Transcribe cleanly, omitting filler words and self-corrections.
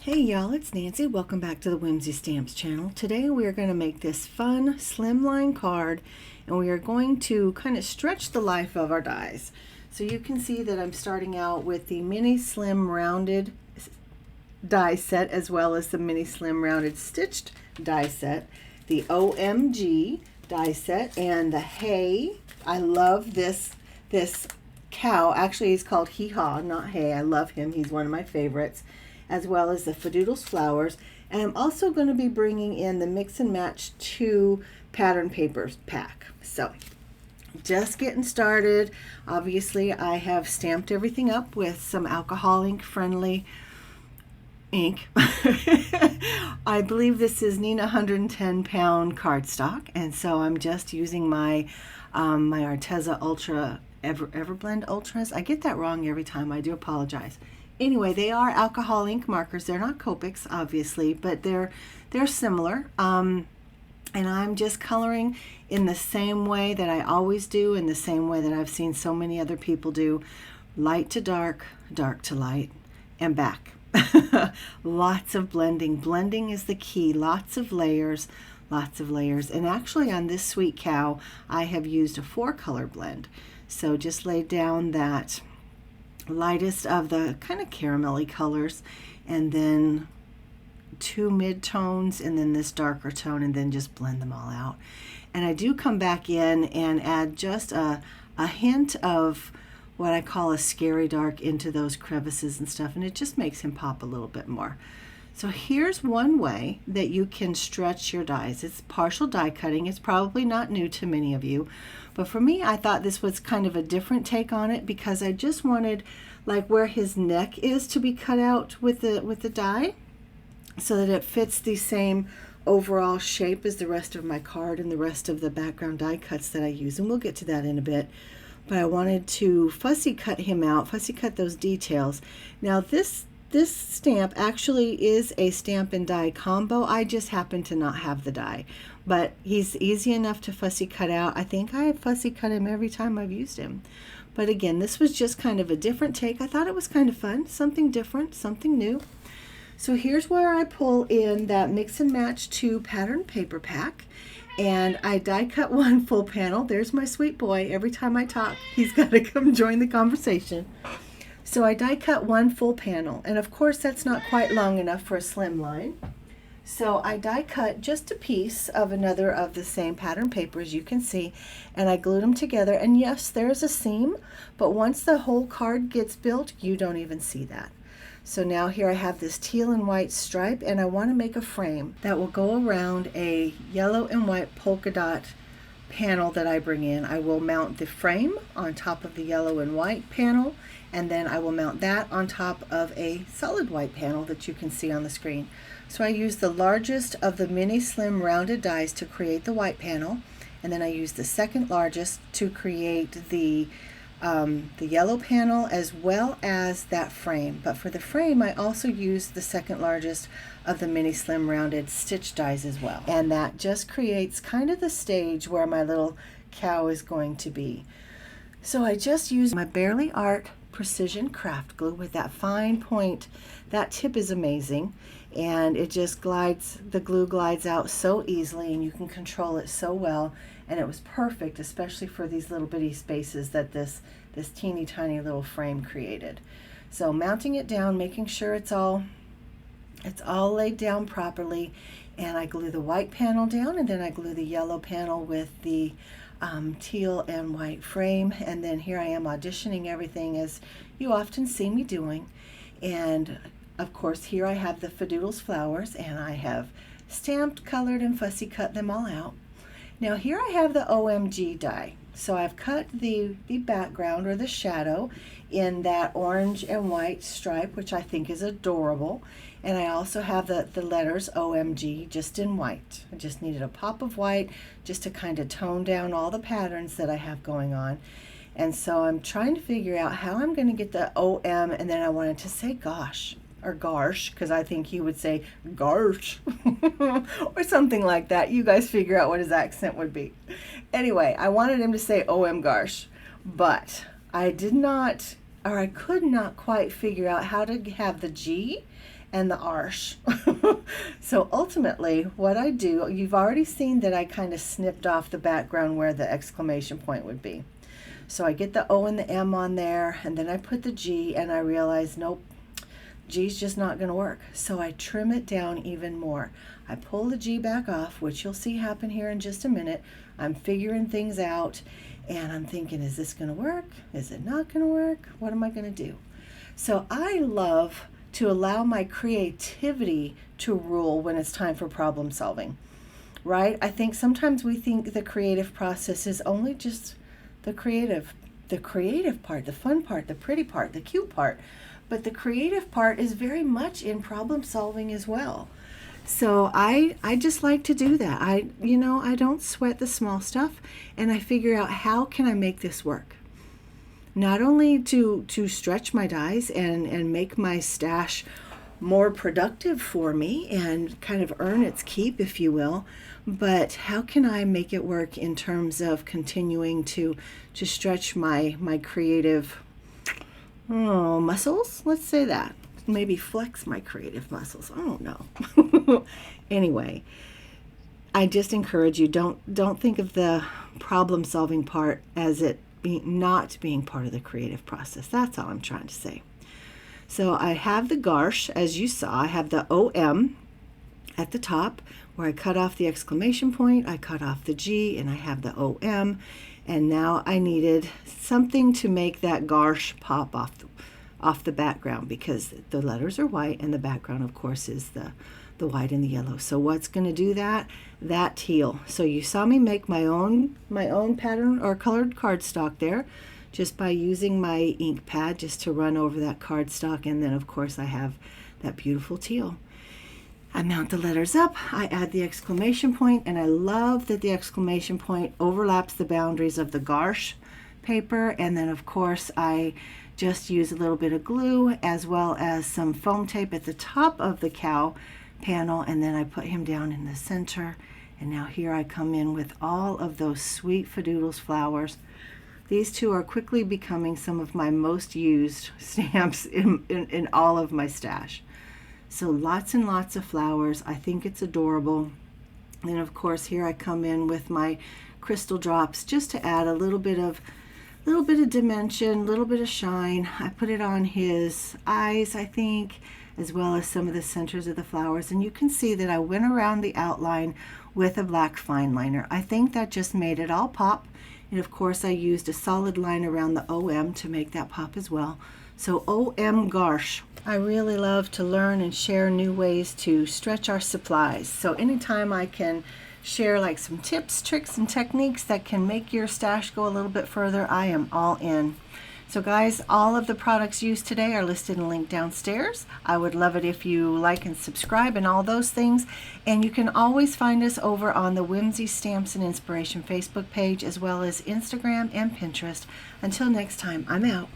Hey y'all, it's Nancy. Welcome back to the Whimsy Stamps channel. Today we are going to make this fun slimline card, and we are going to kind of stretch the life of our dies. So you can see that I'm starting out with the mini slim rounded die set, as well as the mini slim rounded stitched die set, the OMG die set, and the Hey. I love this cow. Actually, he's called Hee Haw, not Hey. I love him. He's one of my favorites, as well as the Fadoodles flowers. And I'm also going to be bringing in the Mix and Match 2 pattern papers pack. So just getting started. Obviously, I have stamped everything up with some alcohol ink friendly ink. I believe this is Nina 110 pound cardstock, and so I'm just using my my Arteza Ultra Everblend Ultras. I get that wrong every time. I do apologize. Anyway, they are alcohol ink markers. They're not Copics, obviously, but they're similar. And I'm just coloring in the same way that I always do, in the same way that I've seen so many other people do. Light to dark, dark to light, and back. Lots of blending. Blending is the key. Lots of layers, lots of layers. And actually on this sweet cow, I have used a 4-color blend. So just laid down that lightest of the kind of caramelly colors, and then 2 mid-tones, and then this darker tone, and then just blend them all out. And I do come back in and add just a hint of what I call a scary dark into those crevices and stuff, and it just makes him pop a little bit more. So here's one way that you can stretch your dies. It's partial die cutting. It's probably not new to many of you, but for me, I thought this was kind of a different take on it, because I just wanted, like, where his neck is to be cut out with the die, so that it fits the same overall shape as the rest of my card and the rest of the background die cuts that I use, and we'll get to that in a bit. But I wanted to fussy cut him out, fussy cut those details. Now this stamp actually is a stamp and die combo. I just happen to not have the die, but he's easy enough to fussy cut out. I think I have fussy cut him every time I've used him. But again, this was just kind of a different take. I thought it was kind of fun, something different, something new. So here's where I pull in that Mix and Match 2 pattern paper pack, and I die cut 1 full panel. There's my sweet boy. Every time I talk, he's got to come join the conversation. So I die cut 1 full panel, and of course that's not quite long enough for a slim line. So I die cut just a piece of another of the same pattern paper, as you can see, and I glued them together. And yes, there's a seam, but once the whole card gets built, you don't even see that. So now here I have this teal and white stripe, and I want to make a frame that will go around a yellow and white polka dot panel that I bring in. I will mount the frame on top of the yellow and white panel, and then I will mount that on top of a solid white panel that you can see on the screen. So I use the largest of the mini slim rounded dies to create the white panel, and then I use the second largest to create the yellow panel, as well as that frame. But for the frame, I also use the second largest of the mini slim rounded stitch dies as well. And that just creates kind of the stage where my little cow is going to be. So I just use my Barely Art precision craft glue with that fine point. That tip is amazing, and it just glides, the glue glides out so easily, and you can control it so well. And it was perfect, especially for these little bitty spaces that this teeny tiny little frame created. So mounting it down, making sure it's all laid down properly, and I glue the white panel down, and then I glue the yellow panel with the teal and white frame. And then here I am auditioning everything, as you often see me doing. And of course, here I have the Fadoodles flowers, and I have stamped, colored, and fussy cut them all out. Now here I have the OMG die. So I've cut the background, or the shadow, in that orange and white stripe, which I think is adorable. And I also have the letters OMG just in white. I just needed a pop of white just to kind of tone down all the patterns that I have going on. And so I'm trying to figure out how I'm going to get the OM, and then I wanted to say gosh, or garsh, because I think he would say garsh or something like that. You guys figure out what his accent would be. Anyway, I wanted him to say OM garsh, but I did not, or I could not quite figure out how to have the G and the arsh. So ultimately what I do, you've already seen that I kind of snipped off the background where the exclamation point would be. So I get the O and the M on there, and then I put the G, and I realize, nope, G's just not going to work. So I trim it down even more. I pull the G back off, which you'll see happen here in just a minute. I'm figuring things out, and I'm thinking, is this going to work? Is it not going to work? What am I going to do? So I love to allow my creativity to rule when it's time for problem solving, right? I think sometimes we think the creative process is only just the creative part, the fun part, the pretty part, the cute part. But the creative part is very much in problem solving as well. So I just like to do that. I don't sweat the small stuff, and I figure out how can I make this work. Not only to stretch my dies and make my stash more productive for me and kind of earn its keep, if you will, but how can I make it work in terms of continuing to stretch my creative muscles? Let's say that. Maybe flex my creative muscles. I don't know. Anyway, I just encourage you, don't think of the problem solving part as it not being part of the creative process. That's all I'm trying to say. So I have the garsh, as you saw. I have the OM at the top where I cut off the exclamation point, I cut off the G, and I have the OM. And now I needed something to make that garsh pop off the background, because the letters are white and the background, of course, is the white and the yellow. So what's going to do that? That teal. So you saw me make my own pattern or colored cardstock there, just by using my ink pad just to run over that cardstock. And then of course I have that beautiful teal. I mount the letters up, I add the exclamation point, and I love that the exclamation point overlaps the boundaries of the garsh paper. And then of course I just use a little bit of glue as well as some foam tape at the top of the cow panel, and then I put him down in the center. And now here I come in with all of those sweet Fadoodles flowers. These two are quickly becoming some of my most used stamps in all of my stash. So lots and lots of flowers. I think it's adorable. And of course here I come in with my crystal drops just to add a little bit of dimension, a little bit of shine. I put it on his eyes, I think, as well as some of the centers of the flowers. And you can see that I went around the outline with a black fine liner. I think that just made it all pop. And of course I used a solid line around the OM to make that pop as well. So OM garsh. I really love to learn and share new ways to stretch our supplies. So anytime I can share like some tips, tricks, and techniques that can make your stash go a little bit further, I am all in. So guys, all of the products used today are listed and linked downstairs. I would love it if you like and subscribe and all those things. And you can always find us over on the Whimsy Stamps and Inspiration Facebook page, as well as Instagram and Pinterest. Until next time, I'm out.